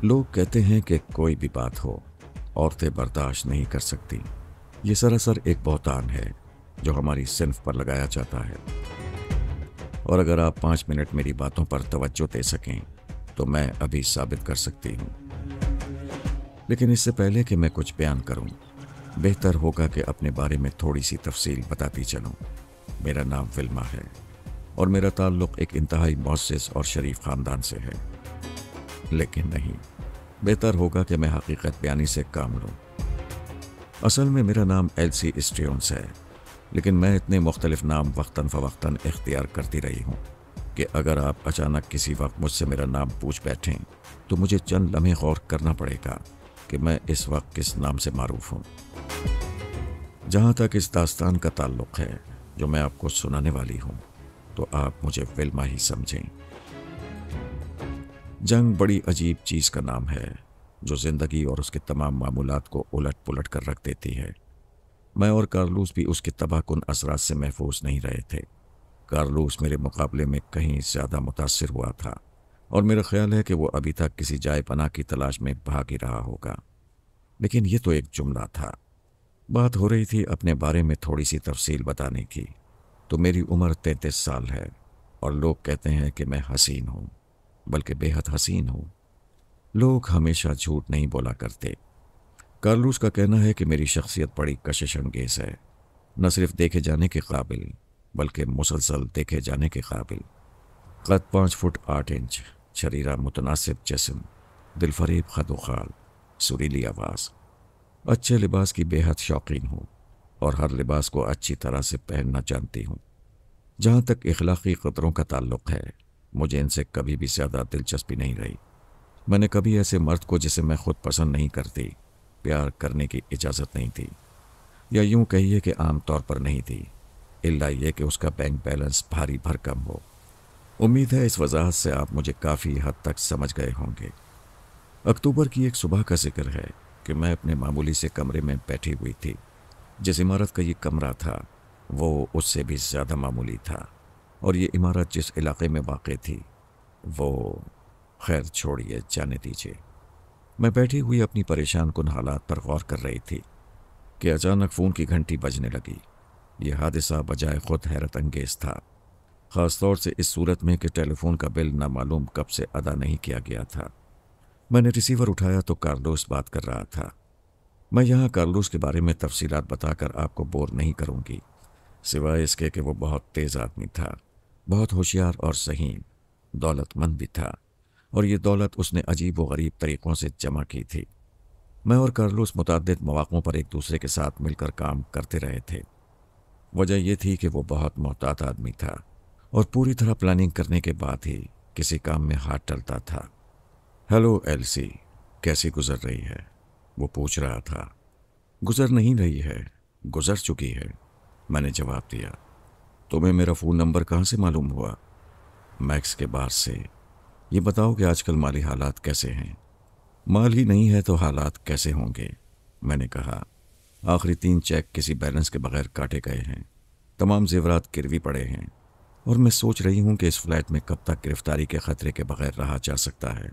لوگ کہتے ہیں کہ کوئی بھی بات ہو عورتیں برداشت نہیں کر سکتی۔ یہ سراسر ایک بہتان ہے جو ہماری صنف پر لگایا جاتا ہے، اور اگر آپ 5 منٹ میری باتوں پر توجہ دے سکیں تو میں ابھی ثابت کر سکتی ہوں۔ لیکن اس سے پہلے کہ میں کچھ بیان کروں، بہتر ہوگا کہ اپنے بارے میں تھوڑی سی تفصیل بتاتی چلوں۔ میرا نام ولما ہے اور میرا تعلق ایک انتہائی معزز اور شریف خاندان سے ہے، لیکن نہیں، بہتر ہوگا کہ میں حقیقت بیانی سے کام لوں۔ اصل میں میرا نام ایلسی اسٹریونس ہے، لیکن میں اتنے مختلف نام وقتاً فوقتاً اختیار کرتی رہی ہوں کہ اگر آپ اچانک کسی وقت مجھ سے میرا نام پوچھ بیٹھیں تو مجھے چند لمحے غور کرنا پڑے گا کہ میں اس وقت کس نام سے معروف ہوں۔ جہاں تک اس داستان کا تعلق ہے جو میں آپ کو سنانے والی ہوں، تو آپ مجھے ولما ہی سمجھیں۔ جنگ بڑی عجیب چیز کا نام ہے جو زندگی اور اس کے تمام معمولات کو الٹ پلٹ کر رکھ دیتی ہے۔ میں اور کارلوس بھی اس کے تباہ کن اثرات سے محفوظ نہیں رہے تھے۔ کارلوس میرے مقابلے میں کہیں زیادہ متاثر ہوا تھا، اور میرا خیال ہے کہ وہ ابھی تک کسی جائے پناہ کی تلاش میں بھاگ ہی رہا ہوگا۔ لیکن یہ تو ایک جملہ تھا۔ بات ہو رہی تھی اپنے بارے میں تھوڑی سی تفصیل بتانے کی۔ تو میری عمر 33 سال ہے، اور لوگ کہتے ہیں کہ میں حسین ہوں، بلکہ بے حد حسین ہوں۔ لوگ ہمیشہ جھوٹ نہیں بولا کرتے۔ کارلوس کا کہنا ہے کہ میری شخصیت بڑی کشش انگیز ہے، نہ صرف دیکھے جانے کے قابل بلکہ مسلسل دیکھے جانے کے قابل۔ قد 5 فٹ 8 انچ، شریرہ متناسب جسم، دل فریب خد و خال، سریلی آواز، اچھے لباس کی بے حد شوقین ہوں اور ہر لباس کو اچھی طرح سے پہننا جانتی ہوں۔ جہاں تک اخلاقی قدروں کا تعلق ہے، مجھے ان سے کبھی بھی زیادہ دلچسپی نہیں رہی۔ میں نے کبھی ایسے مرد کو جسے میں خود پسند نہیں کرتی پیار کرنے کی اجازت نہیں دی، یا یوں کہیے کہ عام طور پر نہیں دی، الا یہ کہ اس کا بینک بیلنس بھاری بھرکم ہو۔ امید ہے اس وضاحت سے آپ مجھے کافی حد تک سمجھ گئے ہوں گے۔ اکتوبر کی ایک صبح کا ذکر ہے کہ میں اپنے معمولی سے کمرے میں بیٹھی ہوئی تھی۔ جس عمارت کا یہ کمرہ تھا وہ اس سے بھی زیادہ معمولی تھا، اور یہ عمارت جس علاقے میں واقع تھی وہ، خیر چھوڑیے، جانے دیجیے۔ میں بیٹھی ہوئی اپنی پریشان کن حالات پر غور کر رہی تھی کہ اچانک فون کی گھنٹی بجنے لگی۔ یہ حادثہ بجائے خود حیرت انگیز تھا، خاص طور سے اس صورت میں کہ ٹیلی فون کا بل نامعلوم کب سے ادا نہیں کیا گیا تھا۔ میں نے ریسیور اٹھایا تو کارلوس بات کر رہا تھا۔ میں یہاں کارلوس کے بارے میں تفصیلات بتا کر آپ کو بور نہیں کروں گی، سوائے اس کے کہ وہ بہت تیز آدمی تھا، بہت ہوشیار اور ذہین، دولت مند بھی تھا، اور یہ دولت اس نے عجیب و غریب طریقوں سے جمع کی تھی۔ میں اور کارلوس متعدد مواقعوں پر ایک دوسرے کے ساتھ مل کر کام کرتے رہے تھے۔ وجہ یہ تھی کہ وہ بہت محتاط آدمی تھا اور پوری طرح پلاننگ کرنے کے بعد ہی کسی کام میں ہاتھ ڈالتا تھا۔ ہیلو ایلسی، کیسی گزر رہی ہے؟ وہ پوچھ رہا تھا۔ گزر نہیں رہی ہے، گزر چکی ہے، میں نے جواب دیا۔ تمہیں میرا فون نمبر کہاں سے معلوم ہوا؟ میکس کے باس سے۔ یہ بتاؤ کہ آج کل مالی حالات کیسے ہیں؟ مال ہی نہیں ہے تو حالات کیسے ہوں گے؟ میں نے کہا۔ آخری 3 چیک کسی بیلنس کے بغیر کاٹے گئے ہیں، تمام زیورات گروی پڑے ہیں، اور میں سوچ رہی ہوں کہ اس فلیٹ میں کب تک گرفتاری کے خطرے کے بغیر رہا جا سکتا ہے۔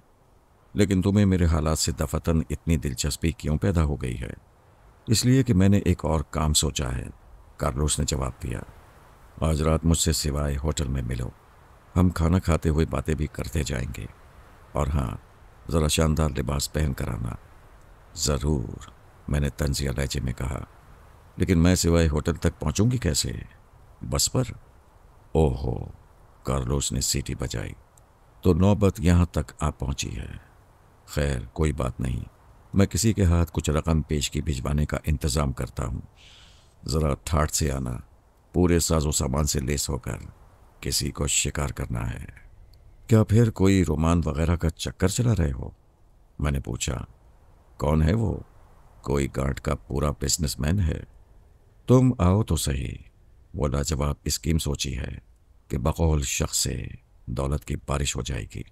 لیکن تمہیں میرے حالات سے دفتن اتنی دلچسپی کیوں پیدا ہو گئی ہے؟ اس لیے کہ میں نے ایک اور کام سوچا ہے، کارلوس نے جواب دیا۔ آج رات مجھ سے سوائے ہوٹل میں ملو، ہم کھانا کھاتے ہوئے باتیں بھی کرتے جائیں گے، اور ہاں، ذرا شاندار لباس پہن کر آنا۔ ضرور، میں نے طنزیہ لہجے میں کہا۔ لیکن میں سوائے ہوٹل تک پہنچوں گی کیسے؟ بس پر؟ اوہ ہو، کارلوس نے سیٹی بجائی۔ تو نوبت یہاں تک آ پہنچی ہے۔ خیر کوئی بات نہیں، میں کسی کے ہاتھ کچھ رقم پیشگی بھجوانے کا انتظام کرتا ہوں۔ ذرا ٹھاٹ سے آنا، پورے ساز و سامان سے لیس ہو کر، کسی کو شکار کرنا ہے۔ کیا پھر کوئی رومان وغیرہ کا چکر چلا رہے ہو؟ میں نے پوچھا۔ کون ہے وہ؟ کوئی گارڈ کا پورا بزنس مین ہے؟ تم آؤ تو صحیح۔ وہ لاجواب اسکیم سوچی ہے کہ بقول شخص سے دولت کی بارش ہو جائے گی۔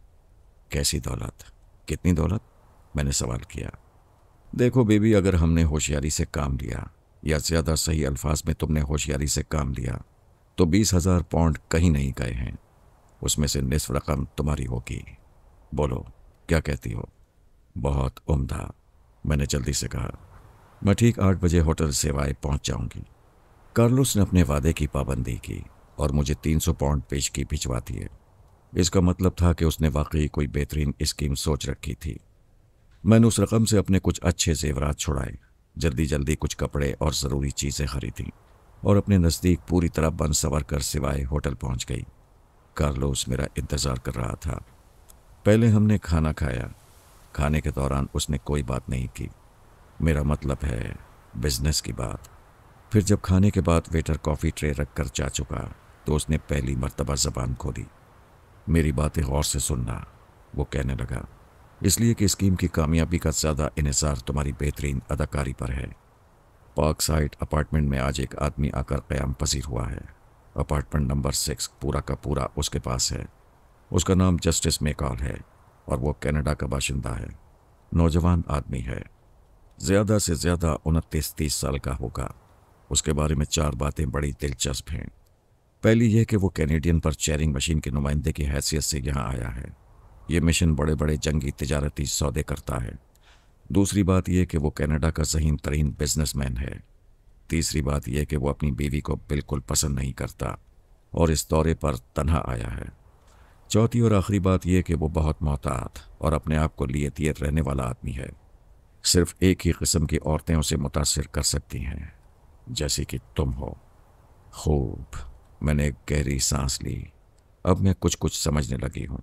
کیسی دولت؟ کتنی دولت؟ میں نے سوال کیا۔ دیکھو بیبی، اگر ہم نے ہوشیاری سے کام لیا، یا زیادہ صحیح الفاظ میں تم نے ہوشیاری سے کام لیا، تو 20,000 پاؤنڈ کہیں نہیں گئے ہیں۔ اس میں سے نصف رقم تمہاری ہوگی۔ بولو، کیا کہتی ہو؟ बहुत उम्दा, मैंने जल्दी से कहा। मैं ठीक 8 बजे होटल सेवाएं पहुंच जाऊंगी। कार्लोस ने अपने वादे की पाबंदी की और मुझे 300 पाउंड पेशगी भिजवा दिए। इसका मतलब था कि उसने वाकई कोई बेहतरीन स्कीम सोच रखी थी। मैंने उस रकम से अपने कुछ अच्छे जेवरात छुड़ाए, जल्दी जल्दी कुछ कपड़े और ज़रूरी चीज़ें खरीदी और अपने नज़दीक पूरी तरह बन सवर कर सिवाय होटल पहुंच गई। कार्लोस मेरा इंतज़ार कर रहा था। पहले हमने खाना खाया। खाने के दौरान उसने कोई बात नहीं की, मेरा मतलब है बिजनेस की बात। फिर जब खाने के बाद वेटर कॉफ़ी ट्रे रख कर जा चुका तो उसने पहली मर्तबा ज़बान खोली। मेरी बातें गौर से सुनना, वो कहने लगा, इसलिए कि स्कीम की कामयाबी का ज़्यादा इन्हिसार तुम्हारी बेहतरीन अदाकारी पर है। पार्क साइड अपार्टमेंट में आज एक आदमी आकर क़याम पसीर हुआ है। अपार्टमेंट नंबर 6 पूरा का पूरा उसके पास है। उसका नाम जस्टिस मैकॉल है और वो कनाडा का बाशिंदा है। नौजवान आदमी है, ज़्यादा से ज़्यादा 29-30 साल का होगा। उसके बारे में 4 बातें बड़ी दिलचस्प हैं। पहली यह कि वो कैनेडियन पर चेयरिंग मशीन के नुमाइंदे की हैसियत से यहाँ आया है। ये मिशन बड़े बड़े जंगी तिजारती सौदे करता है। दूसरी बात यह कि वो कनाडा का ज़हीन तरीन बिजनेसमैन है। तीसरी बात यह कि वो अपनी बीवी को बिल्कुल पसंद नहीं करता और इस दौरे पर तन्हा आया है। चौथी और आखिरी बात यह कि वो बहुत मोहतात और अपने आप को लिए तियर रहने वाला आदमी है। सिर्फ एक ही किस्म की औरतें उसे मुतासिर कर सकती हैं, जैसे कि तुम हो। खूब, मैंने एक गहरी सांस ली। अब मैं कुछ कुछ समझने लगी हूँ।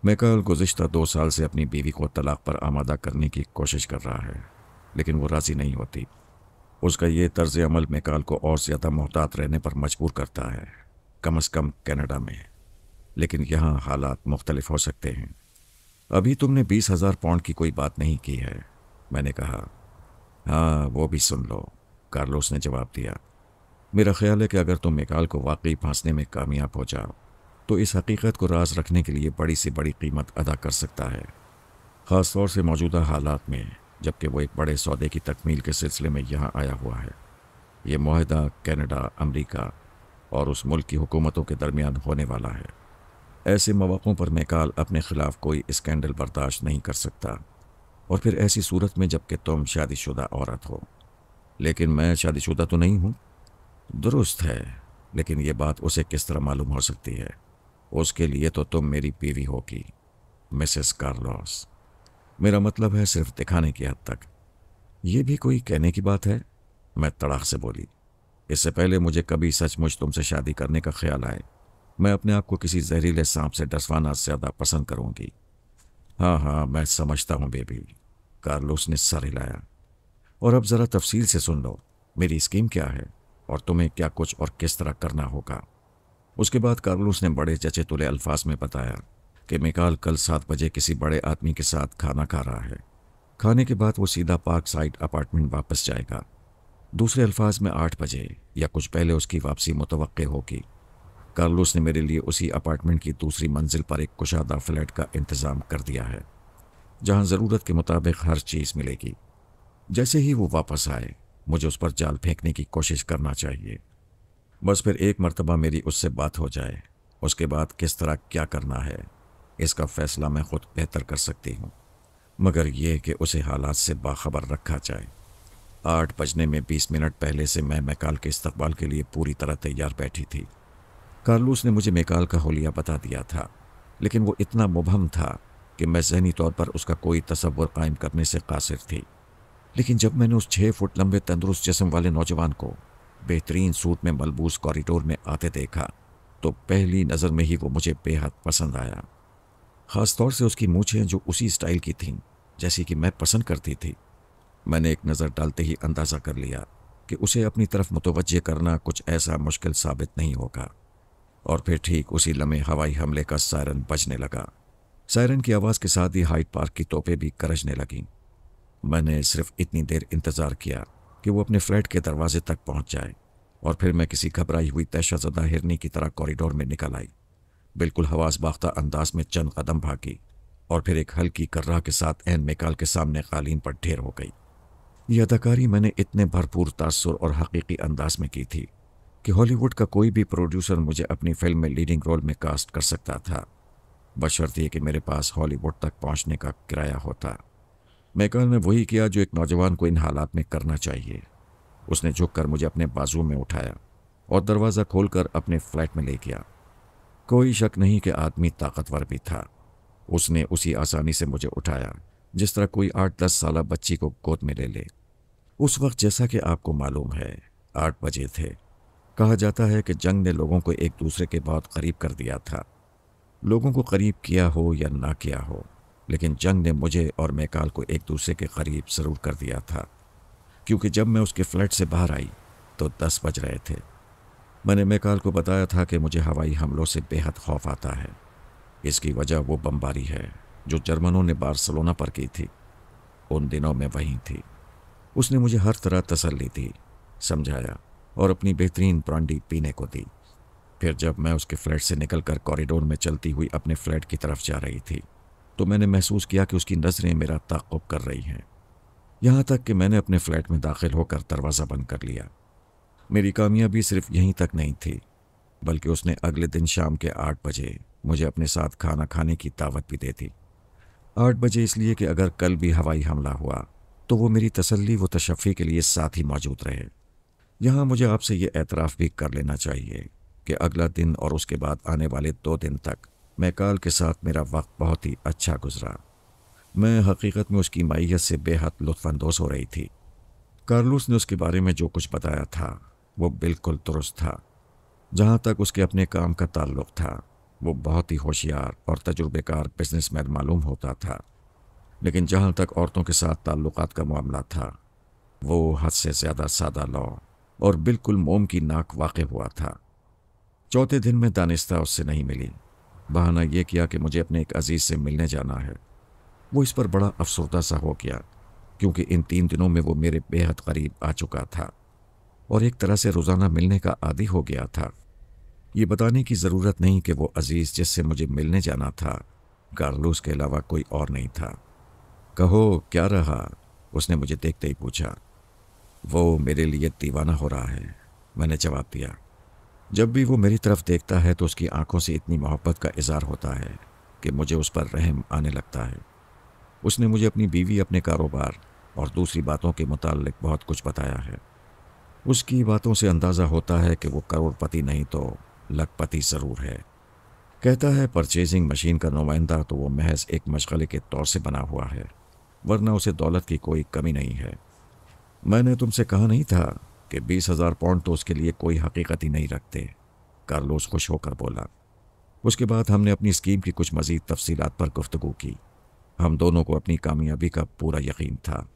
मैकॉल गुज़िश्ता 2 साल से अपनी बीवी को तलाक पर आमादा करने की कोशिश कर रहा है, लेकिन वो राज़ी नहीं होती। उसका ये तर्ज अमल मैकॉल को और ज़्यादा मोहतात रहने पर मजबूर करता है, कम अज़ कम कनाडा में। लेकिन यहाँ हालात मुख्तलिफ हो सकते हैं। अभी तुमने 20,000 पाउंड की कोई बात नहीं की है, मैंने कहा। हाँ, वो भी सुन लो, कार्लोस ने जवाब दिया। मेरा ख्याल है कि अगर तुम मैकॉल को वाकई फांसने में कामयाब हो जाओ तो इस हकीकत को राज रखने के लिए बड़ी से बड़ी कीमत अदा कर सकता है, ख़ास तौर से मौजूदा हालात में, जबकि वो एक बड़े सौदे की तकमील के सिलसिले में यहाँ आया हुआ है। ये मुआहदा कनाडा, अमेरिका और उस मुल्क की हुकूमतों के दरमियान होने वाला है। ऐसे मौक़ों पर मैकॉल अपने ख़िलाफ़ कोई स्कैंडल बर्दाश्त नहीं कर सकता, और फिर ऐसी सूरत में जबकि तुम शादीशुदा औरत हो। लेकिन मैं शादीशुदा तो नहीं हूँ। दुरुस्त है, लेकिन ये बात उसे किस तरह मालूम हो सकती है? उसके लिए तो तुम मेरी बीवी होगी, मिसेस कार्लोस। मेरा मतलब है सिर्फ दिखाने की हद तक। ये भी कोई कहने की बात है? मैं तड़ाक से बोली। इससे पहले मुझे कभी सचमुच तुमसे शादी करने का ख्याल आए, मैं अपने आप को किसी जहरीले सांप से डसवाना ज़्यादा पसंद करूंगी। हाँ हाँ, मैं समझता हूँ बेबी, कार्लोस ने सर हिलाया। और अब ज़रा तफसील से सुन लो, मेरी स्कीम क्या है और तुम्हें क्या कुछ और किस तरह करना होगा। उसके बाद कार्लोस ने बड़े जचे तुले अल्फाज में बताया कि मैकॉल कल 7 बजे किसी बड़े आदमी के साथ खाना खा रहा है। खाने के बाद वो सीधा पार्क साइड अपार्टमेंट वापस जाएगा। दूसरे अल्फाज में 8 बजे या कुछ पहले उसकी वापसी मुतवक्के होगी। कार्लोस ने मेरे लिए उसी अपार्टमेंट की दूसरी मंजिल पर एक कुशादा फ्लैट का इंतज़ाम कर दिया है, जहां ज़रूरत के मुताबिक हर चीज़ मिलेगी। जैसे ही वो वापस आए, मुझे उस पर जाल फेंकने की कोशिश करना चाहिए। बस फिर एक मर्तबा मेरी उससे बात हो जाए, उसके बाद किस तरह क्या करना है इसका फ़ैसला मैं खुद बेहतर कर सकती हूँ, मगर यह कि उसे हालात से बाखबर रखा जाए। 8 बजने में 20 मिनट पहले से मैं मैकॉल के इस्तकबाल के लिए पूरी तरह तैयार बैठी थी। कार्लोस ने मुझे मैकॉल का हुलिया बता दिया था, लेकिन वो इतना मुबहम था कि मैं ज़हनी तौर पर उसका कोई तसव्वुर कायम करने से कासिर थी। लेकिन जब मैंने उस 6 फुट लंबे तंदुरुस्त जिस्म वाले नौजवान को बेहतरीन सूट में मलबूस कॉरिडोर में आते देखा तो पहली नज़र में ही वो मुझे बेहद पसंद आया। ख़ास तौर से उसकी मूछें जो उसी स्टाइल की थीं जैसी कि मैं पसंद करती थी। मैंने एक नज़र डालते ही अंदाज़ा कर लिया कि उसे अपनी तरफ मुतवज्जे करना कुछ ऐसा मुश्किल साबित नहीं होगा। और फिर ठीक उसी लम्हे हवाई हमले का सायरन बजने लगा। सायरन की आवाज़ के साथ ही हाइड पार्क की तोपें भी गरजने लगीं। मैंने सिर्फ इतनी देर इंतज़ार किया कि वो अपने फ्लैट के दरवाजे तक पहुंच जाए, और फिर मैं किसी घबराई हुई दहशतज़दा हिरनी की तरह कॉरिडोर में निकल आई। बिल्कुल हवास बाख्ता अंदाज में चंद कदम भागी और फिर एक हल्की कर्रा के साथ एन मैकॉल के सामने कालीन पर ढेर हो गई। यह अदाकारी मैंने इतने भरपूर तासुर और हकीकी अंदाज में की थी कि हॉलीवुड का कोई भी प्रोड्यूसर मुझे अपनी फिल्म में लीडिंग रोल में कास्ट कर सकता था, बशर्ते कि मेरे पास हॉलीवुड तक पहुंचने का किराया होता। मैकाल ने वही किया जो एक नौजवान को इन हालात में करना चाहिए। उसने झुककर मुझे अपने बाजू में उठाया और दरवाज़ा खोलकर अपने फ्लैट में ले गया। कोई शक नहीं कि आदमी ताकतवर भी था। उसने उसी आसानी से मुझे उठाया जिस तरह कोई 8-10 साल बच्ची को गोद में ले ले। उस वक्त जैसा कि आपको मालूम है 8 बजे थे। कहा जाता है कि जंग ने लोगों को एक दूसरे के बहुत करीब कर दिया था। लोगों को करीब किया हो या ना किया हो, लेकिन जंग ने मुझे और मैकाल को एक दूसरे के करीब ज़रूर कर दिया था, क्योंकि जब मैं उसके फ्लैट से बाहर आई तो 10 बज रहे थे। मैंने मैकाल को बताया था कि मुझे हवाई हमलों से बेहद खौफ आता है। इसकी वजह वो बमबारी है जो जर्मनों ने बार्सिलोना पर की थी। उन दिनों में वहीं थी। उसने मुझे हर तरह तसल्ली दी, समझाया और अपनी बेहतरीन ब्रांडी पीने को दी। फिर जब मैं उसके फ्लैट से निकलकर कॉरिडोर में चलती हुई अपने फ्लैट की तरफ जा रही थी तो मैंने महसूस किया कि उसकी नज़रें मेरा ताक़ुब कर रही हैं। यहाँ तक कि मैंने अपने फ्लैट में दाखिल होकर दरवाज़ा बंद कर लिया। मेरी कामयाबी सिर्फ यहीं तक नहीं थी, बल्कि उसने अगले दिन शाम के 8 बजे मुझे अपने साथ खाना खाने की दावत भी दे दी। 8 बजे इसलिए कि अगर कल भी हवाई हमला हुआ तो वो मेरी तसल्ली व तशफ़ी के लिए साथ ही मौजूद रहे। यहाँ मुझे आपसे ये एतराफ़ भी कर लेना चाहिए कि अगला दिन और उसके बाद आने वाले 2 दिन तक मैकाल के साथ मेरा वक्त बहुत ही अच्छा गुजरा। मैं हकीकत में उसकी मायत से बेहद लुत्फ़अंदोज़ हो रही थी। कार्लोस ने उसके बारे में जो कुछ बताया था वो बिल्कुल दुरुस्त था। जहाँ तक उसके अपने काम का ताल्लुक़ था वो बहुत ही होशियार और तजुर्बेकार बिजनेसमैन मालूम होता था, लेकिन जहाँ तक औरतों के साथ ताल्लुकात का मामला था वो हद से ज़्यादा सादा लौ और बिल्कुल मोम की नाक वाक़ हुआ था। चौथे दिन में दानिस्ता उससे नहीं मिली। बहाना ये किया कि मुझे अपने एक अजीज़ से मिलने जाना है। वो इस पर बड़ा अफसरदा सा हो गया, क्योंकि इन 3 दिनों में वो मेरे बेहद करीब आ चुका था और एक तरह से रोज़ाना मिलने का आदी हो गया था। ये बताने की ज़रूरत नहीं कि वो अजीज़ जिससे मुझे मिलने जाना था कार्लोस के अलावा कोई और नहीं था। कहो क्या रहा? उसने मुझे देखते ही पूछा। वो मेरे लिए दीवाना हो रहा है, मैंने जवाब दिया। जब भी वो मेरी तरफ देखता है तो उसकी आंखों से इतनी मोहब्बत का इज़हार होता है कि मुझे उस पर रहम आने लगता है। उसने मुझे अपनी बीवी, अपने कारोबार और दूसरी बातों के मुताल्लिक बहुत कुछ बताया है। उसकी बातों से अंदाज़ा होता है कि वो करोड़पति नहीं तो लखपति ज़रूर है। कहता है परचेजिंग मशीन का नुमाइंदा तो वो महज एक मशगले के तौर से बना हुआ है, वरना उसे दौलत की कोई कमी नहीं है। मैंने तुमसे कहा नहीं था कि 20,000 पाउंड तो उसके लिए कोई हकीकत ही नहीं रखते? कार्लोस खुश होकर बोला। उसके बाद हमने अपनी स्कीम की कुछ मज़ीद तफसीलात पर गुफ्तगू की। हम दोनों को अपनी कामयाबी का पूरा यकीन था।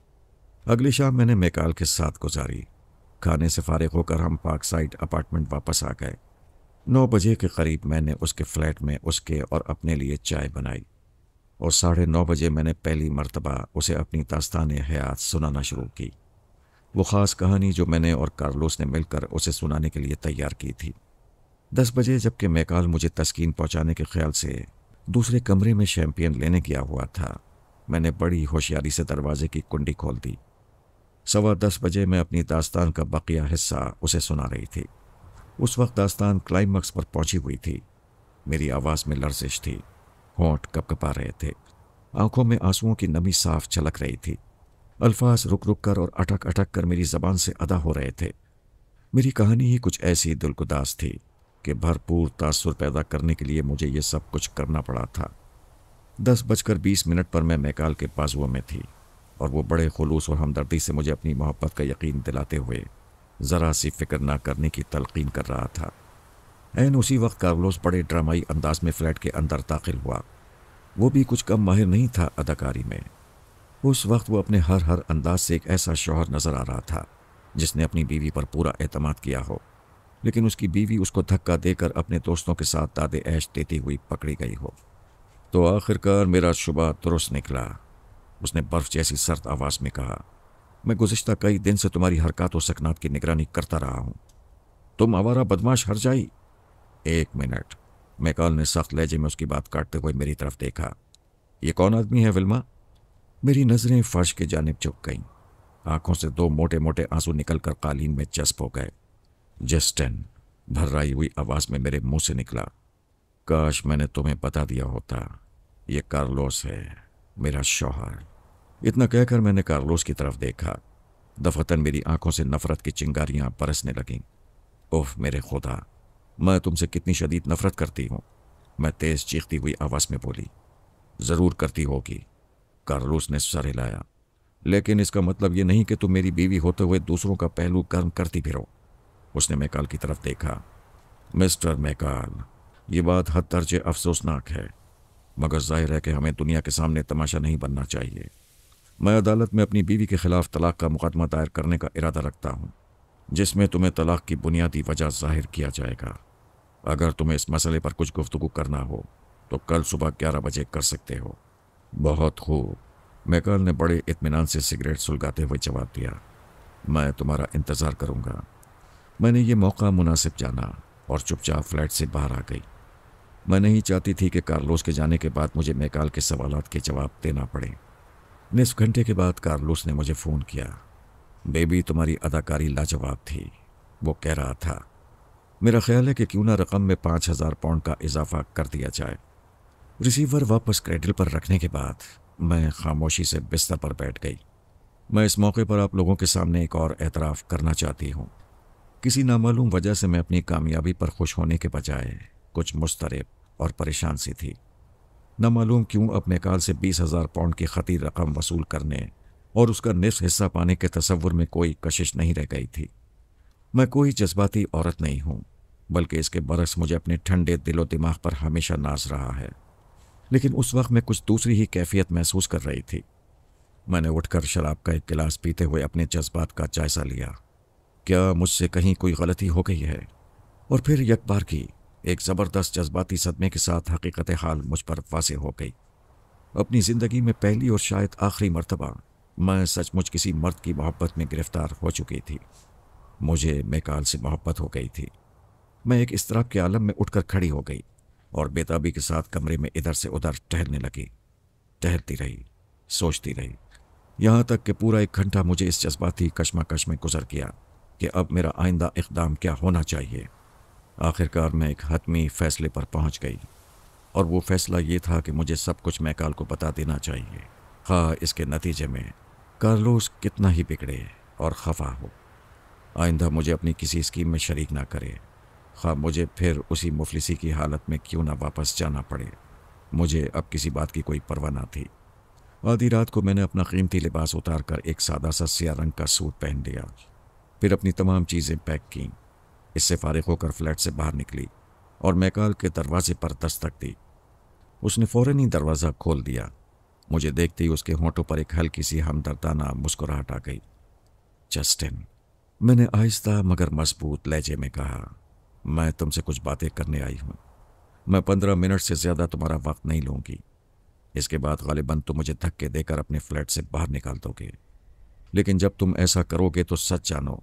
अगली शाम मैंने मैकाल के साथ गुजारी। खाने से फारिग होकर हम पार्क साइड अपार्टमेंट वापस आ गए। 9 बजे के करीब मैंने उसके फ्लैट में उसके और अपने लिए चाय बनाई और 9:30 बजे मैंने पहली मर्तबा उसे अपनी दास्तान हयात सुनाना शुरू की। वो ख़ास कहानी जो मैंने और कार्लोस ने मिलकर उसे सुनाने के लिए तैयार की थी। 10 बजे जबकि मैकाल मुझे तस्कीन पहुंचाने के ख्याल से दूसरे कमरे में शैम्पियन लेने गया हुआ था, मैंने बड़ी होशियारी से दरवाजे की कुंडी खोल दी। 10:15 बजे मैं अपनी दास्तान का बकिया हिस्सा उसे सुना रही थी। उस वक्त दास्तान क्लाइमैक्स पर पहुंची हुई थी। मेरी आवाज़ में लर्जिश थी, होंठ कपकपा रहे थे, आंखों में आंसुओं की नमी साफ झलक रही थी। अल्फाज रुक रुक कर और अटक अटक कर मेरी ज़बान से अदा हो रहे थे। मेरी कहानी ही कुछ ऐसी दिलगुदास थी कि भरपूर तासुर पैदा करने के लिए मुझे ये सब कुछ करना पड़ा था। 10:20 पर मैं मैकाल के बाजुओं में थी और वो बड़े खुलूस और हमदर्दी से मुझे अपनी मोहब्बत का यकीन दिलाते हुए ज़रा सी फिक्र ना करने की तलकीन कर रहा था। ऐन उसी वक्त कार्लोस बड़े ड्रामाई अंदाज में फ्लैट के अंदर दाखिल हुआ। वो भी कुछ कम माहिर नहीं था अदाकारी में। उस वक्त वो अपने हर अंदाज से एक ऐसा शौहर नज़र आ रहा था जिसने अपनी बीवी पर पूरा एतमाद किया हो, लेकिन उसकी बीवी उसको धक्का देकर अपने दोस्तों के साथ दादे ऐश देती हुई पकड़ी गई हो। तो आखिरकार मेरा शुबा दुरुस्त निकला, उसने बर्फ जैसी सर्द आवाज़ में कहा। मैं गुज़िश्ता कई दिन से तुम्हारी हरकत और सकनात की निगरानी करता रहा हूँ। तुम आवारा बदमाश हरजाई। 1 मिनट, मैकाल ने सख्त लहजे में उसकी बात काटते हुए मेरी तरफ देखा। ये कौन आदमी है विल्मा? मेरी नज़रें फर्श की जानिब झुक गईं। आंखों से 2 मोटे मोटे आंसू निकलकर कालीन में चस्प हो गए। जस्टिन, भर्राई हुई आवाज़ में मेरे मुंह से निकला। काश मैंने तुम्हें बता दिया होता, ये कार्लोस है, मेरा शौहर। इतना कहकर मैंने कार्लोस की तरफ देखा। दफतन मेरी आंखों से नफरत की चिंगारियां बरसने लगीं। ओह मेरे खुदा, मैं तुमसे कितनी शदीद नफरत करती हूँ, मैं तेज चीखती हुई आवाज में बोली। जरूर करती होगी, कार्लोस ने सर हिलाया, लेकिन इसका मतलब यह नहीं कि तुम मेरी बीवी होते हुए दूसरों का पहलू गर्म करती फिरो। उसने मैकाल की तरफ देखा। मिस्टर मैकाल, ये बात हद दर्जे अफसोसनाक है, मगर जाहिर है कि हमें दुनिया के सामने तमाशा नहीं बनना चाहिए। मैं अदालत में अपनी बीवी के खिलाफ तलाक का मुकदमा दायर करने का इरादा रखता हूँ, जिसमें तुम्हें तलाक की बुनियादी वजह जाहिर किया जाएगा। अगर तुम्हें इस मसले पर कुछ गुफ्तगू करना हो तो कल सुबह 11 बजे कर सकते हो। बहुत खूब, मैकाल ने बड़े इत्मीनान से सिगरेट सुलगाते हुए जवाब दिया। मैं तुम्हारा इंतज़ार करूँगा। मैंने ये मौका मुनासिब जाना और चुपचाप फ्लैट से बाहर आ गई। मैं नहीं चाहती थी कि कार्लोस के जाने के बाद मुझे मैकाल के सवालात के जवाब देना पड़े। निस्फ घंटे के बाद कार्लोस ने मुझे फ़ोन किया। बेबी, तुम्हारी अदाकारी लाजवाब थी, वो कह रहा था। मेरा ख्याल है कि क्यों ना रकम में 5,000 पाउंड का इजाफा कर दिया जाए। रिसीवर वापस क्रेडल पर रखने के बाद मैं खामोशी से बिस्तर पर बैठ गई। मैं इस मौके पर आप लोगों के सामने एक और एतराफ़ करना चाहती हूँ। किसी नामालूम वजह से मैं अपनी कामयाबी पर खुश होने के बजाय कुछ मुस्तरब और परेशान सी थी। न मालूम क्यों अब मैकाल से 20,000 पाउंड की खती रकम वसूल करने और उसका निस्फ हिस्सा पाने के तसव्वुर में कोई कशिश नहीं रह गई थी। मैं कोई जज्बाती औरत नहीं हूँ, बल्कि इसके बरक्स मुझे अपने ठंडे दिलो दिमाग पर हमेशा नाज रहा है। लेकिन उस वक्त मैं कुछ दूसरी ही कैफियत महसूस कर रही थी। मैंने उठकर शराब का एक गिलास पीते हुए अपने जज्बात का जायजा लिया। क्या मुझसे कहीं कोई गलती हो गई है? और फिर यकबार की एक ज़बरदस्त जज्बाती सदमे के साथ हकीकत हाल मुझ पर वाज़ेह हो गई। अपनी ज़िंदगी में पहली और शायद आखिरी मर्तबा मैं सचमुच किसी मर्द की मोहब्बत में गिरफ्तार हो चुकी थी। मुझे मैकाल से मोहब्बत हो गई थी। मैं एक इस्तराब के आलम में उठकर खड़ी हो गई और बेताबी के साथ कमरे में इधर से उधर टहलने लगी। टहलती रही, सोचती रही, यहाँ तक कि पूरा 1 घंटा मुझे इस जज्बाती कशमकश में गुजर गया कि अब मेरा आइंदा इक़दाम क्या होना चाहिए। आखिरकार मैं एक हतमी फ़ैसले पर पहुँच गई, और वो फ़ैसला ये था कि मुझे सब कुछ मैकाल को बता देना चाहिए, हाँ इसके नतीजे में कार्लोस कितना ही बिगड़े और खफा हो। आइंदा मुझे अपनी किसी स्कीम में शरीक ना करे, हाँ मुझे फिर उसी मुफलिसी की हालत में क्यों ना वापस जाना पड़े। मुझे अब किसी बात की कोई परवाह ना थी। आधी रात को मैंने अपना कीमती लिबास उतार कर एक सादा सा सिया रंग का सूट पहन लिया, फिर अपनी तमाम चीज़ें पैक की। इससे फारिग होकर फ्लैट से बाहर निकली और मैकाल के दरवाजे पर दस्तक दी। उसने फौरन ही दरवाज़ा खोल दिया। मुझे देखते ही उसके होंठों पर एक हल्की सी हमदर्दाना मुस्कुराहट आ गई। जस्टिन, मैंने आहिस्ता मगर मजबूत लहजे में कहा, मैं तुमसे कुछ बातें करने आई हूँ। मैं 15 मिनट से ज़्यादा तुम्हारा वक्त नहीं लूँगी। इसके बाद गालिबन तुम मुझे धक्के देकर अपने फ्लैट से बाहर निकाल दोगे। लेकिन जब तुम ऐसा करोगे तो सच जानो,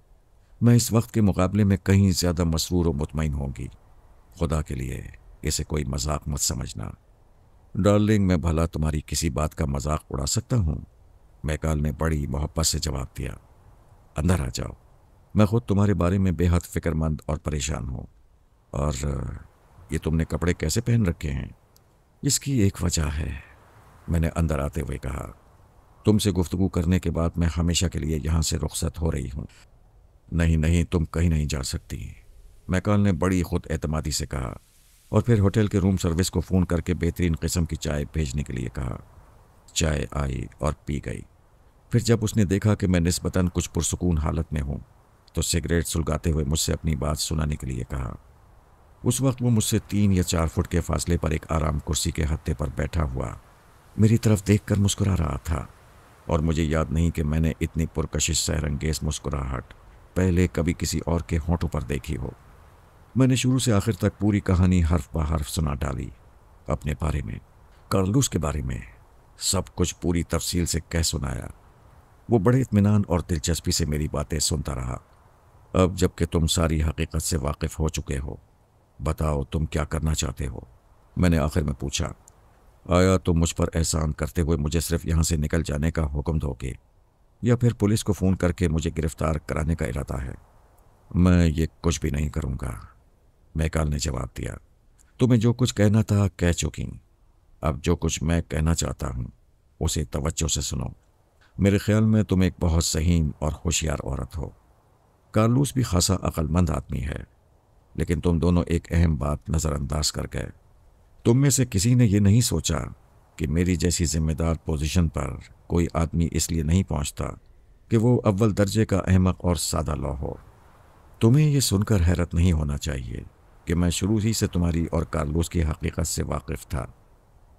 मैं इस वक्त के मुकाबले में कहीं ज़्यादा मसरूर और मुतमईन होंगी। खुदा के लिए इसे कोई मजाक मत समझना। डार्लिंग, मैं भला तुम्हारी किसी बात का मजाक उड़ा सकता हूँ? मैकाल ने बड़ी मोहब्बत से जवाब दिया। अंदर आ जाओ, मैं खुद तुम्हारे बारे में बेहद फिक्रमंद और परेशान हूँ। और ये तुमने कपड़े कैसे पहन रखे हैं? इसकी एक वजह है, मैंने अंदर आते हुए कहा। तुमसे गुफ्तगू करने के बाद मैं हमेशा के लिए यहाँ से रुखसत हो रही हूँ। नहीं नहीं, तुम कहीं नहीं जा सकती, मैकाल ने बड़ी खुद एतमादी से कहा, और फिर होटल के रूम सर्विस को फ़ोन करके बेहतरीन किस्म की चाय भेजने के लिए कहा। चाय आई और पी गई। फिर जब उसने देखा कि मैं निस्बतन कुछ पुरसुकून हालत में हूँ, तो सिगरेट सुलगाते हुए मुझसे अपनी बात सुनाने के लिए कहा। उस वक्त वो मुझसे 3 या 4 फुट के फासले पर एक आराम कुर्सी के हत्थे पर बैठा हुआ मेरी तरफ देखकर मुस्कुरा रहा था, और मुझे याद नहीं कि मैंने इतनी पुरकशिश सहरंगेज मुस्कुराहट पहले कभी किसी और के होंठों पर देखी हो। मैंने शुरू से आखिर तक पूरी कहानी हर्फ बा हर्फ सुना डाली। अपने बारे में, कार्लोस के बारे में, सब कुछ पूरी तफसील से कह सुनाया। वो बड़े इत्मीनान और दिलचस्पी से मेरी बातें सुनता रहा। अब जबकि तुम सारी हकीकत से वाकिफ हो चुके हो, बताओ तुम क्या करना चाहते हो? मैंने आखिर में पूछा। आया तुम मुझ पर एहसान करते हुए मुझे सिर्फ यहाँ से निकल जाने का हुक्म दोगे, या फिर पुलिस को फ़ोन करके मुझे गिरफ्तार कराने का इरादा है? मैं ये कुछ भी नहीं करूँगा, मैकाल ने जवाब दिया। तुम्हें जो कुछ कहना था कह चुकी। अब जो कुछ मैं कहना चाहता हूँ उसे तवज्जो से सुनो। میرے خیال میں تم ایک بہت ذہین اور ہوشیار عورت ہو۔ کارلوس بھی خاصا عقل مند آدمی ہے، لیکن تم دونوں ایک اہم بات نظر انداز کر گئے۔ تم میں سے کسی نے یہ نہیں سوچا کہ میری جیسی ذمہ دار پوزیشن پر کوئی آدمی اس لیے نہیں پہنچتا کہ وہ اول درجے کا احمق اور سادہ لو ہو۔ تمہیں یہ سن کر حیرت نہیں ہونا چاہیے کہ میں شروع ہی سے تمہاری اور کارلوس کی حقیقت سے واقف تھا۔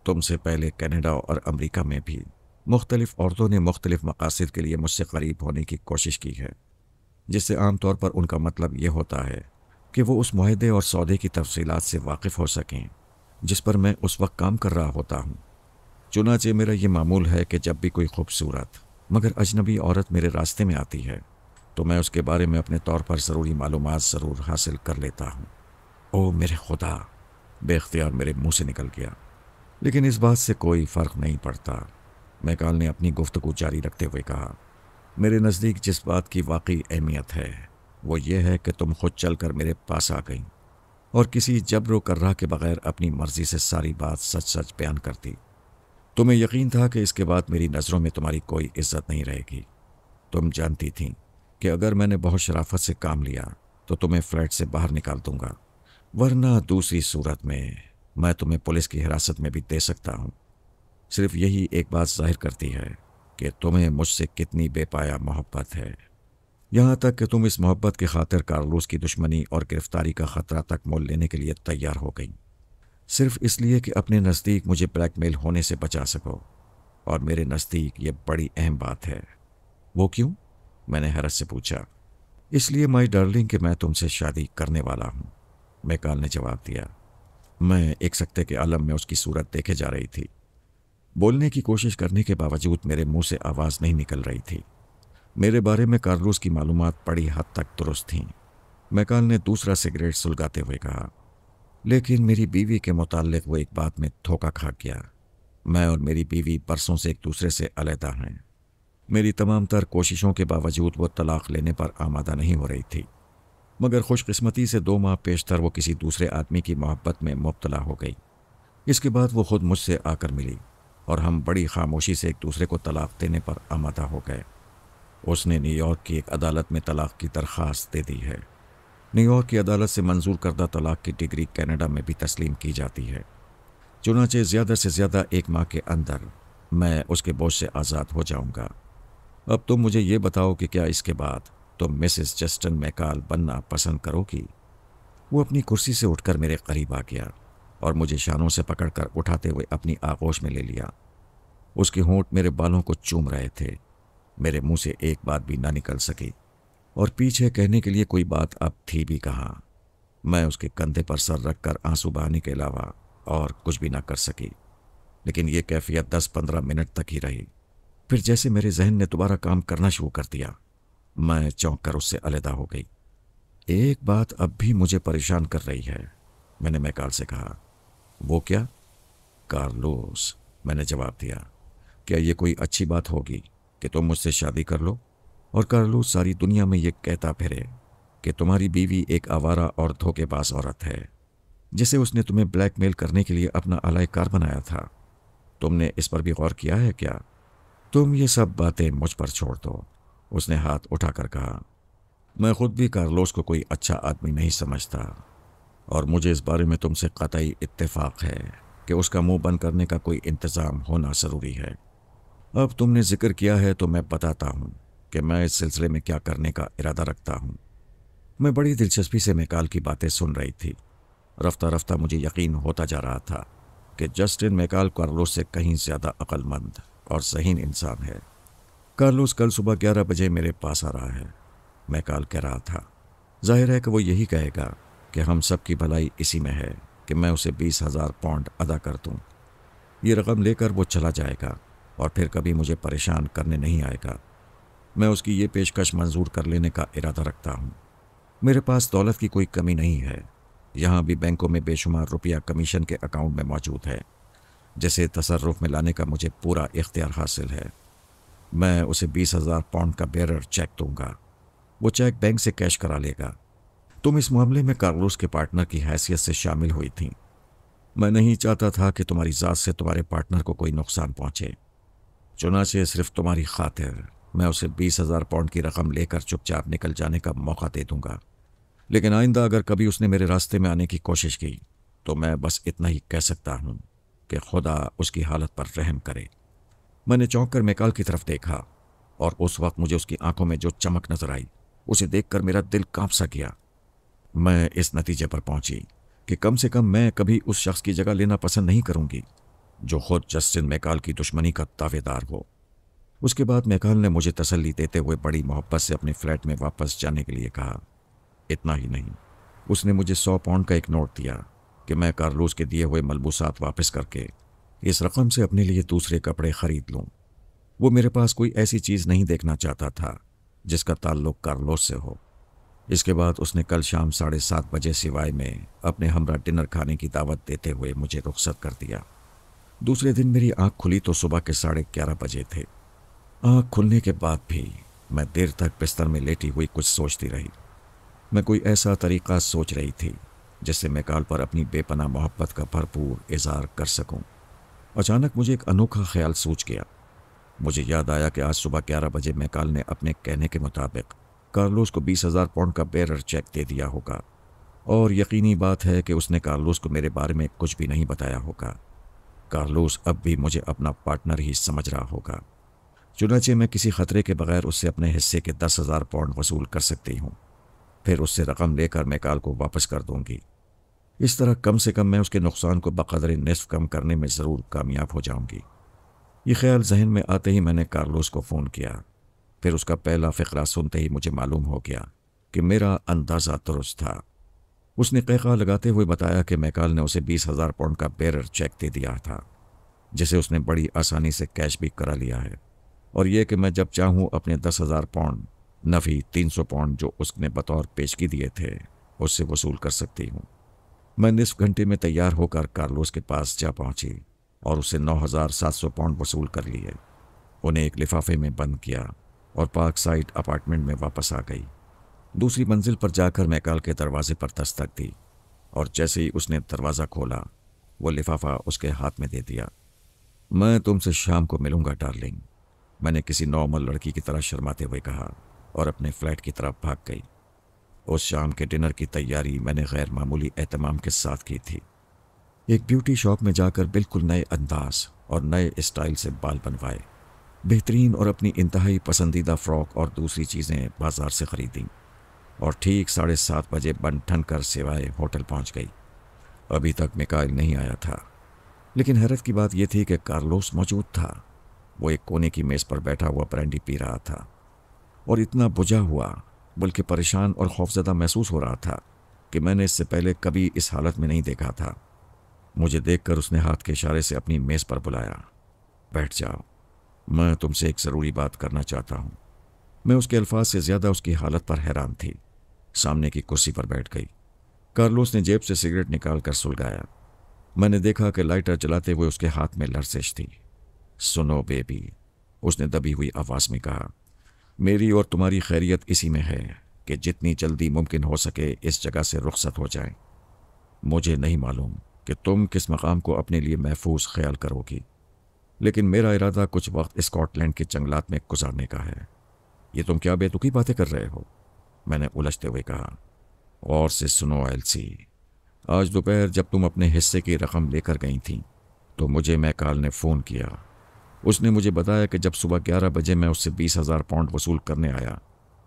تم سے پہلے کینیڈا اور امریکہ میں بھی مختلف عورتوں نے مختلف مقاصد کے لیے مجھ سے قریب ہونے کی کوشش کی ہے، جس سے عام طور پر ان کا مطلب یہ ہوتا ہے کہ وہ اس معاہدے اور سودے کی تفصیلات سے واقف ہو سکیں جس پر میں اس وقت کام کر رہا ہوتا ہوں۔ چنانچہ میرا یہ معمول ہے کہ جب بھی کوئی خوبصورت مگر اجنبی عورت میرے راستے میں آتی ہے تو میں اس کے بارے میں اپنے طور پر ضروری معلومات ضرور حاصل کر لیتا ہوں۔ او میرے خدا، بے اختیار میرے منہ سے نکل گیا، لیکن اس بات سے کوئی فرق نہیں پڑتا۔ میکال نے اپنی گفتگو جاری رکھتے ہوئے کہا، میرے نزدیک جس بات کی واقعی اہمیت ہے وہ یہ ہے کہ تم خود چل کر میرے پاس آ گئیں اور کسی جبر و کرہ کے بغیر اپنی مرضی سے ساری بات سچ سچ بیان کرتی۔ تمہیں یقین تھا کہ اس کے بعد میری نظروں میں تمہاری کوئی عزت نہیں رہے گی۔ تم جانتی تھیں کہ اگر میں نے بہت شرافت سے کام لیا تو تمہیں فلیٹ سے باہر نکال دوں گا، ورنہ دوسری صورت میں تمہیں پولیس کی حراست میں بھی دے سکتا ہوں۔ صرف یہی ایک بات ظاہر کرتی ہے کہ تمہیں مجھ سے کتنی بے پایا محبت ہے، یہاں تک کہ تم اس محبت کی خاطر کارلوس کی دشمنی اور گرفتاری کا خطرہ تک مول لینے کے لیے تیار ہو گئی، صرف اس لیے کہ اپنے نزدیک مجھے بلیک میل ہونے سے بچا سکو۔ اور میرے نزدیک یہ بڑی اہم بات ہے۔ وہ کیوں؟ میں نے حیرت سے پوچھا۔ اس لیے مائی ڈارلنگ کہ میں تم سے شادی کرنے والا ہوں، میکال نے جواب دیا۔ میں ایک سکتے کے عالم میں اس کی صورت دیکھے جا رہی تھی۔ بولنے کی کوشش کرنے کے باوجود میرے منہ سے آواز نہیں نکل رہی تھی۔ میرے بارے میں کارلوس کی معلومات بڑی حد تک درست تھیں۔ میکال نے دوسرا سگریٹ سلگاتے ہوئے کہا، لیکن میری بیوی کے متعلق وہ ایک بات میں دھوکہ کھا گیا۔ میں اور میری بیوی برسوں سے ایک دوسرے سے علیحدہ ہیں۔ میری تمام تر کوششوں کے باوجود وہ طلاق لینے پر آمادہ نہیں ہو رہی تھی، مگر خوش قسمتی سے 2 ماہ پیشتر وہ کسی دوسرے آدمی کی محبت میں مبتلا ہو گئی۔ اس کے بعد وہ خود مجھ سے آ کر ملی اور ہم بڑی خاموشی سے ایک دوسرے کو طلاق دینے پر آمادہ ہو گئے۔ اس نے نیو یارک کی ایک عدالت میں طلاق کی درخواست دے دی ہے۔ نیو یارک کی عدالت سے منظور کردہ طلاق کی ڈگری کینیڈا میں بھی تسلیم کی جاتی ہے۔ چنانچہ زیادہ سے زیادہ 1 ماہ کے اندر میں اس کے بوجھ سے آزاد ہو جاؤں گا۔ اب تم مجھے یہ بتاؤ کہ کیا اس کے بعد تم مسز جسٹن میکال بننا پسند کرو گی؟ وہ اپنی کرسی سے اٹھ کر میرے قریب آ گیا اور مجھے شانوں سے پکڑ کر اٹھاتے ہوئے اپنی آغوش میں لے لیا۔ اس کے ہونٹ میرے بالوں کو چوم رہے تھے۔ میرے منہ سے ایک بات بھی نہ نکل سکی اور پیچھے کہنے کے لیے کوئی بات اب تھی بھی کہاں۔ میں اس کے کندھے پر سر رکھ کر آنسو بہانے کے علاوہ اور کچھ بھی نہ کر سکی، لیکن یہ کیفیت 10-15 منٹ تک ہی رہی۔ پھر جیسے میرے ذہن نے دوبارہ کام کرنا شروع کر دیا، میں چونک کر اس سے علیحدہ ہو گئی۔ ایک بات اب بھی مجھے پریشان کر رہی ہے، میں نے میکال سے کہا۔ وہ کیا؟ کارلوس، میں نے جواب دیا۔ کیا یہ کوئی اچھی بات ہوگی کہ تم مجھ سے شادی کر لو اور کارلوس ساری دنیا میں یہ کہتا پھرے کہ تمہاری بیوی ایک آوارہ اور دھوکے باز عورت ہے جسے اس نے تمہیں بلیک میل کرنے کے لیے اپنا اعلی کار بنایا تھا؟ تم نے اس پر بھی غور کیا ہے کیا؟ تم یہ سب باتیں مجھ پر چھوڑ دو، اس نے ہاتھ اٹھا کر کہا۔ میں خود بھی کارلوس کو کوئی اچھا آدمی نہیں سمجھتا اور مجھے اس بارے میں تم سے قطعی اتفاق ہے کہ اس کا منہ بند کرنے کا کوئی انتظام ہونا ضروری ہے۔ اب تم نے ذکر کیا ہے تو میں بتاتا ہوں کہ میں اس سلسلے میں کیا کرنے کا ارادہ رکھتا ہوں۔ میں بڑی دلچسپی سے میکال کی باتیں سن رہی تھی۔ رفتہ رفتہ مجھے یقین ہوتا جا رہا تھا کہ جسٹن میکال کارلوس سے کہیں زیادہ عقل مند اور ذہین انسان ہے۔ کارلوس کل صبح 11 بجے میرے پاس آ رہا ہے، میکال کہہ رہا تھا۔ ظاہر ہے کہ وہ یہی کہے گا کہ ہم سب کی بھلائی اسی میں ہے کہ میں اسے 20,000 پاؤنڈ ادا کر دوں۔ یہ رقم لے کر وہ چلا جائے گا اور پھر کبھی مجھے پریشان کرنے نہیں آئے گا۔ میں اس کی یہ پیشکش منظور کر لینے کا ارادہ رکھتا ہوں۔ میرے پاس دولت کی کوئی کمی نہیں ہے، یہاں بھی بینکوں میں بے شمار روپیہ کمیشن کے اکاؤنٹ میں موجود ہے جسے تصرف میں لانے کا مجھے پورا اختیار حاصل ہے۔ میں اسے 20,000 پاؤنڈ کا بیرر چیک دوں گا، وہ چیک بینک سے کیش کرا لے گا۔ تم اس معاملے میں کارلوس کے پارٹنر کی حیثیت سے شامل ہوئی تھیں۔ میں نہیں چاہتا تھا کہ تمہاری ذات سے تمہارے پارٹنر کو کوئی نقصان پہنچے۔ चुनाचे सिर्फ तुम्हारी खातिर मैं उसे 20,000 पाउंड की रकम लेकर चुपचाप निकल जाने का मौका दे दूंगा, लेकिन आइंदा अगर कभी उसने मेरे रास्ते में आने की कोशिश की तो मैं बस इतना ही कह सकता हूं कि खुदा उसकी हालत पर रहम करे। मैंने चौंक कर मैकाल की तरफ देखा और उस वक्त मुझे उसकी आंखों में जो चमक नजर आई उसे देखकर मेरा दिल कांप सा गया। मैं इस नतीजे पर पहुंची कि कम से कम मैं कभी उस शख्स की जगह लेना पसंद नहीं करूंगी जो खुद जस्टिन मैकाल की दुश्मनी का दावेदार हो। उसके बाद मैकाल ने मुझे तसल्ली देते हुए बड़ी मोहब्बत से अपने फ्लैट में वापस जाने के लिए कहा। इतना ही नहीं, उसने मुझे 100 पाउंड का एक नोट दिया कि मैं कार्लोस के दिए हुए मलबूसात वापस करके इस रकम से अपने लिए दूसरे कपड़े खरीद लूं। वो मेरे पास कोई ऐसी चीज़ नहीं देखना चाहता था जिसका ताल्लुक कार्लोस से हो। इसके बाद उसने कल शाम 7:30 बजे सिवाय में अपने हमरा डिनर खाने की दावत देते हुए मुझे रुखसत कर दिया। दूसरे दिन मेरी आंख खुली तो सुबह के 11:30 बजे थे। आंख खुलने के बाद भी मैं देर तक बिस्तर में लेटी हुई कुछ सोचती रही। मैं कोई ऐसा तरीका सोच रही थी जिससे मैकाल पर अपनी बेपनाह मोहब्बत का भरपूर इजहार कर सकूं। अचानक मुझे एक अनोखा ख्याल सूझ गया। मुझे याद आया कि आज सुबह 11 बजे मैकाल ने अपने कहने के मुताबिक कार्लोस को 20,000 पाउंड का बेरर चेक दे दिया होगा, और यकीनी बात है कि उसने कार्लोस को मेरे बारे में कुछ भी नहीं बताया होगा। कार्लोस अब भी मुझे अपना पार्टनर ही समझ रहा होगा। चुनाचे मैं किसी खतरे के बगैर उससे अपने हिस्से के 10,000 पाउंड वसूल कर सकती हूँ, फिर उससे रकम लेकर मैकाल को वापस कर दूंगी। इस तरह कम से कम मैं उसके नुकसान को बकदर निस्फ कम करने में ज़रूर कामयाब हो जाऊंगी। ये ख्याल जहन में आते ही मैंने कार्लोस को फ़ोन किया। फिर उसका पहला फ़िक्रा सुनते ही मुझे मालूम हो गया कि मेरा अंदाज़ा दुरुस्त था। उसने क़हक़हा लगाते हुए बताया कि मैकाल ने उसे 20,000 पाउंड का बेरर चेक दे दिया था, जिसे उसने बड़ी आसानी से कैश भी करा लिया है, और यह कि मैं जब चाहूँ अपने 10,000 पाउंड नफ़ी 300 पाउंड जो उसने बतौर पेशगी दिए थे उससे वसूल कर सकती हूँ। मैं निस्फ घंटे में तैयार होकर कार्लोस के पास जा पहुंची और उससे 9,700 पाउंड वसूल कर लिए। उन्हें एक लिफाफे में बंद किया और पार्क साइड अपार्टमेंट में वापस आ गई। दूसरी मंजिल पर जाकर मैकाल के दरवाजे पर दस्तक दी, और जैसे ही उसने दरवाज़ा खोला वो लिफाफा उसके हाथ में दे दिया। मैं तुमसे शाम को मिलूंगा डार्लिंग, मैंने किसी नॉर्मल लड़की की तरह शर्माते हुए कहा और अपने फ्लैट की तरफ भाग गई। उस शाम के डिनर की तैयारी मैंने गैर मामूली एहतमाम के साथ की थी। एक ब्यूटी शॉप में जाकर बिल्कुल नए अंदाज और नए स्टाइल से बाल बनवाए, बेहतरीन और अपनी इंतहाई पसंदीदा फ्रॉक और दूसरी चीज़ें बाजार से खरीदी, और ठीक 7:30 बजे बन ठन कर सिवाय होटल पहुंच गई। अभी तक मैकाल नहीं आया था, लेकिन हैरत की बात यह थी कि कार्लोस मौजूद था। वो एक कोने की मेज़ पर बैठा हुआ ब्रांडी पी रहा था और इतना बुझा हुआ बल्कि परेशान और खौफजदा महसूस हो रहा था कि मैंने इससे पहले कभी इस हालत में नहीं देखा था। मुझे देखकर उसने हाथ के इशारे से अपनी मेज़ पर बुलाया। बैठ जाओ, मैं तुमसे एक ज़रूरी बात करना चाहता हूँ। मैं उसके अल्फाज से ज़्यादा उसकी हालत पर हैरान थी। सामने की कुर्सी पर बैठ गई। कार्लोस ने जेब से सिगरेट निकाल कर सुलगाया। मैंने देखा कि लाइटर जलाते हुए उसके हाथ में लर्जिश थी। सुनो बेबी, उसने दबी हुई आवाज़ में कहा, मेरी और तुम्हारी खैरियत इसी में है कि जितनी जल्दी मुमकिन हो सके इस जगह से रुखसत हो जाए। मुझे नहीं मालूम कि तुम किस मकाम को अपने लिए महफूज ख्याल करोगी, लेकिन मेरा इरादा कुछ वक्त स्कॉटलैंड के जंगलात में गुजारने का है। ये तुम क्या बेतुकी बातें कर रहे हो? मैंने उलझते हुए कहा। और से सुनो एल्सी, आज दोपहर जब तुम अपने हिस्से की रकम लेकर गई थी तो मुझे मैकाल ने फ़ोन किया। उसने मुझे बताया कि जब सुबह 11 बजे मैं उससे 20,000 पाउंड वसूल करने आया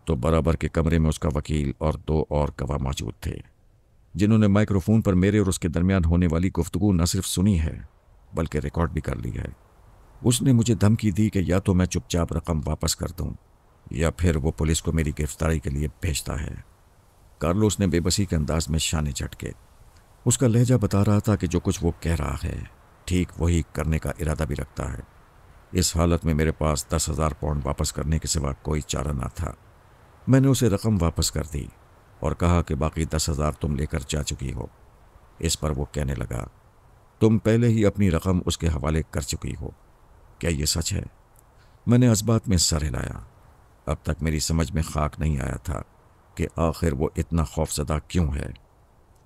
तो बराबर के कमरे में उसका वकील और 2 और गवाह मौजूद थे, जिन्होंने माइक्रोफोन पर मेरे और उसके दरमियान होने वाली गुफ्तगू न सिर्फ सुनी है बल्कि रिकॉर्ड भी कर ली है। उसने मुझे धमकी दी कि या तो मैं चुपचाप रकम वापस कर दूं या फिर वो पुलिस को मेरी गिरफ्तारी के लिए भेजता है। कार्लोस ने बेबसी के अंदाज में शाने झटके। उसका लहजा बता रहा था कि जो कुछ वो कह रहा है ठीक वही करने का इरादा भी रखता है। इस हालत में मेरे पास 10,000 पाउंड वापस करने के सिवा कोई चारा ना था। मैंने उसे रकम वापस कर दी और कहा कि बाकी 10,000 तुम लेकर जा चुकी हो। इस पर वो कहने लगा, तुम पहले ही अपनी रकम उसके हवाले कर चुकी हो। क्या ये सच है? मैंने असबात में सर हिलाया। अब तक मेरी समझ में खाक नहीं आया था कि आखिर वो इतना खौफजदा क्यों है।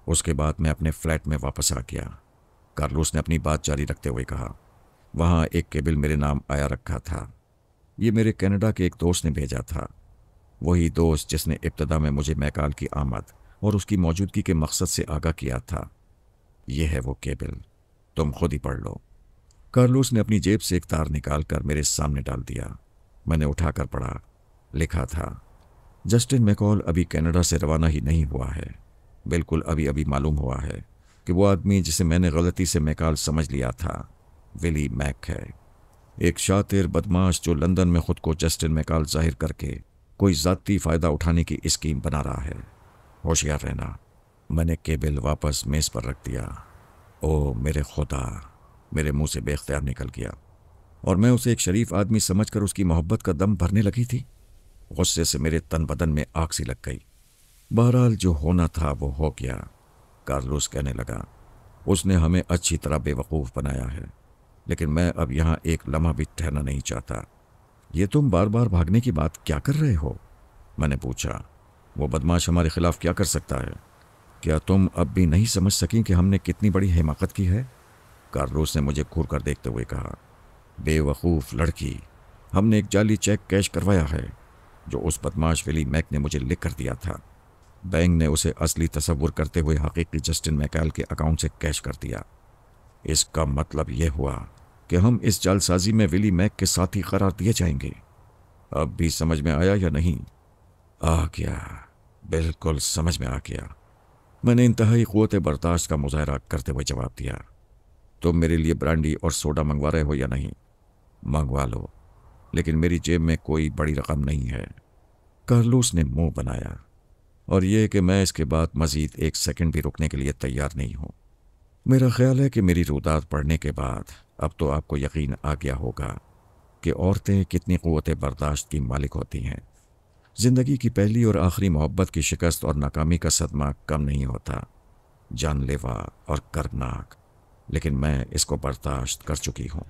उसके बाद मैं अपने फ्लैट में वापस आ गया। कार्लोस ने अपनी बात जारी रखते हुए कहा, वहाँ एक केबल मेरे नाम आया रखा था। ये मेरे कनाडा के एक दोस्त ने भेजा था, वही दोस्त जिसने इब्तदा में मुझे मैकाल की आमद और उसकी मौजूदगी के मकसद से आगाह किया था। ये है वो केबल, तुम खुद ही पढ़ लो। कार्लोस ने अपनी जेब से एक तार निकाल कर मेरे सामने डाल दिया। मैंने उठाकर पढ़ा। लिखा था, जस्टिन मैकॉल अभी कनाडा से रवाना ही नहीं हुआ है। बिल्कुल अभी अभी मालूम हुआ है कि वो आदमी जिसे मैंने गलती से मैकाल समझ लिया था, विली मैक है। एक शातिर बदमाश जो लंदन में खुद को जस्टिन मैकाल जाहिर करके कोई ज़ाती फ़ायदा उठाने की स्कीम बना रहा है। होशियार रहना। मैंने केबल वापस मेज़ पर रख दिया। ओ मेरे खुदा, मेरे मुंह से बेख्तियार निकल गया और मैं उसे एक शरीफ आदमी समझकर उसकी मोहब्बत का दम भरने लगी थी। गुस्से से मेरे तन बदन में आग सी लग गई। बहरहाल जो होना था वो हो गया। कार्लोस कहने लगा, उसने हमें अच्छी तरह बेवकूफ़ बनाया है, लेकिन मैं अब यहाँ एक लम्हा भी ठहरना नहीं चाहता। ये तुम बार बार भागने की बात क्या कर रहे हो? मैंने पूछा। वो बदमाश हमारे खिलाफ क्या कर सकता है? क्या तुम अब भी नहीं समझ सकी कि हमने कितनी बड़ी हिमाकत की है? कार्लोस ने मुझे घूर कर देखते हुए कहा, बेवकूफ़ लड़की, हमने एक जाली चेक कैश करवाया है जो उस बदमाश विली मैक ने मुझे लिख कर दिया था। बैंक ने उसे असली तसव्वुर करते हुए हकीकी जस्टिन मैकाल के अकाउंट से कैश कर दिया। इसका मतलब यह हुआ कि हम इस जालसाजी में विली मैक के साथी करार दिए जाएंगे। अब भी समझ में आया या नहीं? आ गया, बिल्कुल समझ में आ गया। मैंने इंतहाई क़ुव्वत बर्दाश्त का मुजाहरा करते हुए जवाब दिया। तुम मेरे लिए ब्रांडी और सोडा मंगवा रहे हो या नहीं? मंगवा लो, लेकिन मेरी जेब में कोई बड़ी रकम नहीं है। कार्लोस ने मुंह बनाया, और यह कि मैं इसके बाद मजीद एक सेकंड भी रुकने के लिए तैयार नहीं हूं। मेरा ख्याल है कि मेरी रुदात पढ़ने के बाद अब तो आपको यकीन आ गया होगा कि औरतें कितनी क़ुव्वत बर्दाश्त की मालिक होती हैं। ज़िंदगी की पहली और आखिरी मोहब्बत की शिकस्त और नाकामी का सदमा कम नहीं होता, जानलेवा और कर्बनाक, लेकिन मैं इसको बर्दाश्त कर चुकी हूँ।